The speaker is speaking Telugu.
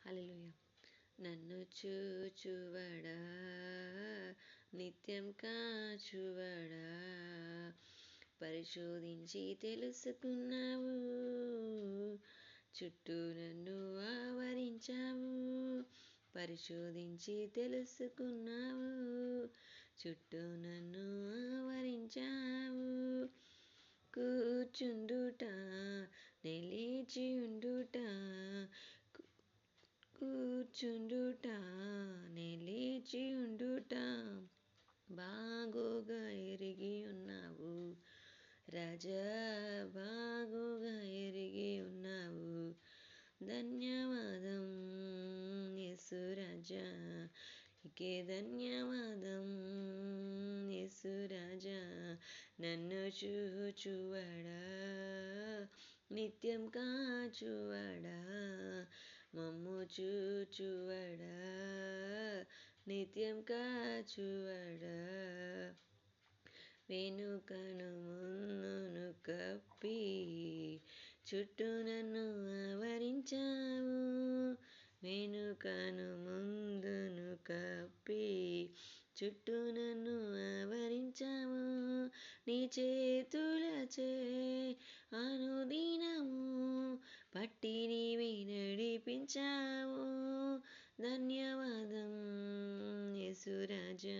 హల్లెలూయా. నన్ను చూచువడా, నిత్యం కాచువడా, పరిశోధించి తెలుసుకున్నావు, చుట్టూ నన్ను ఆవరించావు. పరిశోధించి తెలుసుకున్నావు, చుట్టూ నన్ను ఆవరించావు. కూర్చుండుట, నిలిచి ఉండుట, కూర్చుండుట, నిలిచి ఉండుట బాగుగా ఎరిగి ఉన్నావు రాజా, బాగుగా ఎరిగి ఉన్నావు. ధన్యవాదం యేసు రాజా, నీకే ధన్యవాదం యేసు రాజా. నన్ను చూచువడా, నిత్యం కాచువడా, మమ్ము చూచువడా, నిత్యం కాచువడా. వెనుకను ముందును కప్పి, చుట్టూ నన్ను ఆవరించావు. వెనుకను ముందును కప్పి, చుట్టూ నన్ను ఆవరించావు. నీ చేతులచే అనుదినము పట్టి నీవే నడిపించావు. ధన్యవాదం యేసు రాజా.